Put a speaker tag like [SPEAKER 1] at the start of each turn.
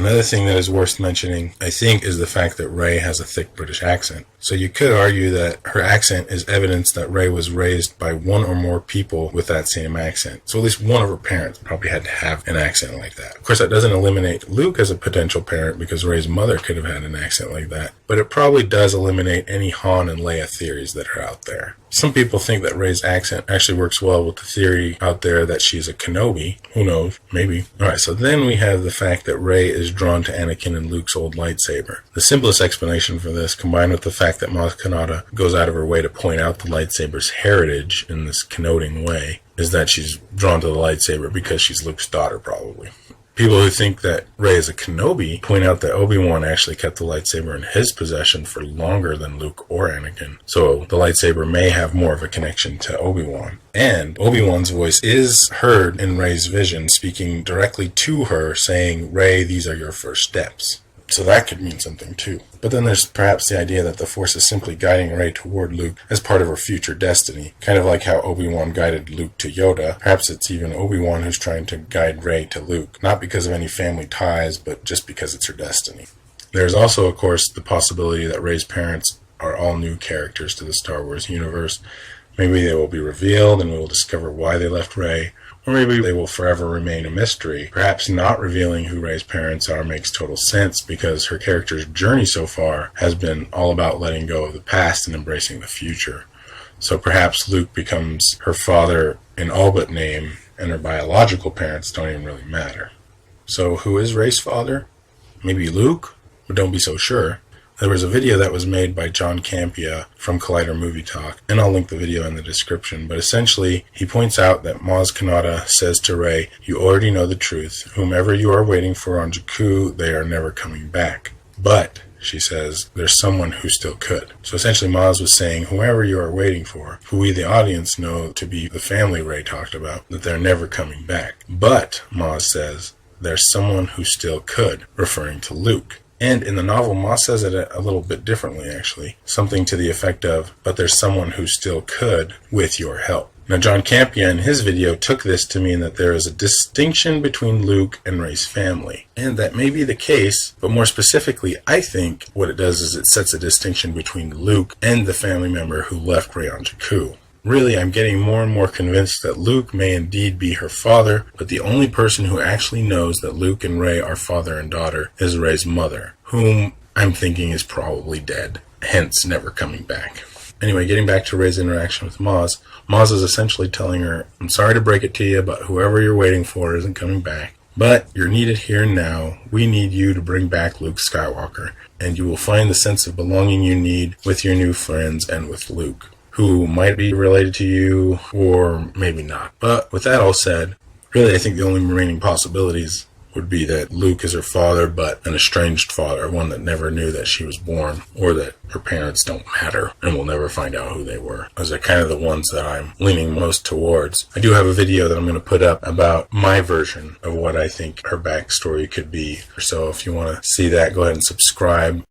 [SPEAKER 1] Another thing that is worth mentioning, I think, is the fact that Rey has a thick British accent. So you could argue that her accent is evidence that Rey was raised by one or more people with that same accent. So at least one of her parents probably had to have an accent like that. Of course, that doesn't eliminate Luke as a potential parent because Rey's mother could have had an accent like that. But it probably does eliminate any Han and Leia theories that are out there. Some people think that Rey's accent actually works well with the theory out there that she's a Kenobi. Who knows? Maybe. Alright, so then we have the fact that Rey is drawn to Anakin and Luke's old lightsaber. The simplest explanation for this, combined with the fact that Maz Kanata goes out of her way to point out the lightsaber's heritage in this connoting way, is that she's drawn to the lightsaber because she's Luke's daughter, probably. People who think that Rey is a Kenobi point out that Obi-Wan actually kept the lightsaber in his possession for longer than Luke or Anakin. So the lightsaber may have more of a connection to Obi-Wan. And Obi-Wan's voice is heard in Rey's vision, speaking directly to her, saying, "Rey, these are your first steps." So that could mean something too. But then there's perhaps the idea that the Force is simply guiding Rey toward Luke as part of her future destiny. Kind of like how Obi-Wan guided Luke to Yoda. Perhaps it's even Obi-Wan who's trying to guide Rey to Luke. Not because of any family ties, but just because it's her destiny. There's also, of course, the possibility that Rey's parents are all new characters to the Star Wars universe. Maybe they will be revealed and we will discover why they left Rey. Or maybe they will forever remain a mystery. Perhaps not revealing who Rey's parents are makes total sense because her character's journey so far has been all about letting go of the past and embracing the future. So perhaps Luke becomes her father in all but name, and her biological parents don't even really matter. So who is Rey's father? Maybe Luke? But don't be so sure. There was a video that was made by John Campea from Collider Movie Talk, and I'll link the video in the description, but essentially he points out that Maz Kanata says to Rey, "You already know the truth. Whomever you are waiting for on Jakku, they are never coming back. But," she says, "there's someone who still could." So essentially Maz was saying, whoever you are waiting for, who we the audience know to be the family Rey talked about, that they're never coming back. But, Maz says, there's someone who still could, referring to Luke. And in the novel, Maz says it a little bit differently, actually. Something to the effect of, "But there's someone who still could, with your help." Now, John Campea in his video took this to mean that there is a distinction between Luke and Rey's family. And that may be the case, but more specifically, I think what it does is it sets a distinction between Luke and the family member who left Rey on Jakku. Really, I'm getting more and more convinced that Luke may indeed be her father, but the only person who actually knows that Luke and Rey are father and daughter is Rey's mother, whom I'm thinking is probably dead, hence never coming back. Anyway, getting back to Rey's interaction with Maz, Maz is essentially telling her, "I'm sorry to break it to you, but whoever you're waiting for isn't coming back. But you're needed here and now. We need you to bring back Luke Skywalker, and you will find the sense of belonging you need with your new friends and with Luke, who might be related to you, or maybe not." But with that all said, really I think the only remaining possibilities would be that Luke is her father, but an estranged father, one that never knew that she was born, or that her parents don't matter, and we'll never find out who they were. Those are kind of the ones that I'm leaning most towards. I do have a video that I'm going to put up about my version of what I think her backstory could be. So if you want to see that, go ahead and subscribe.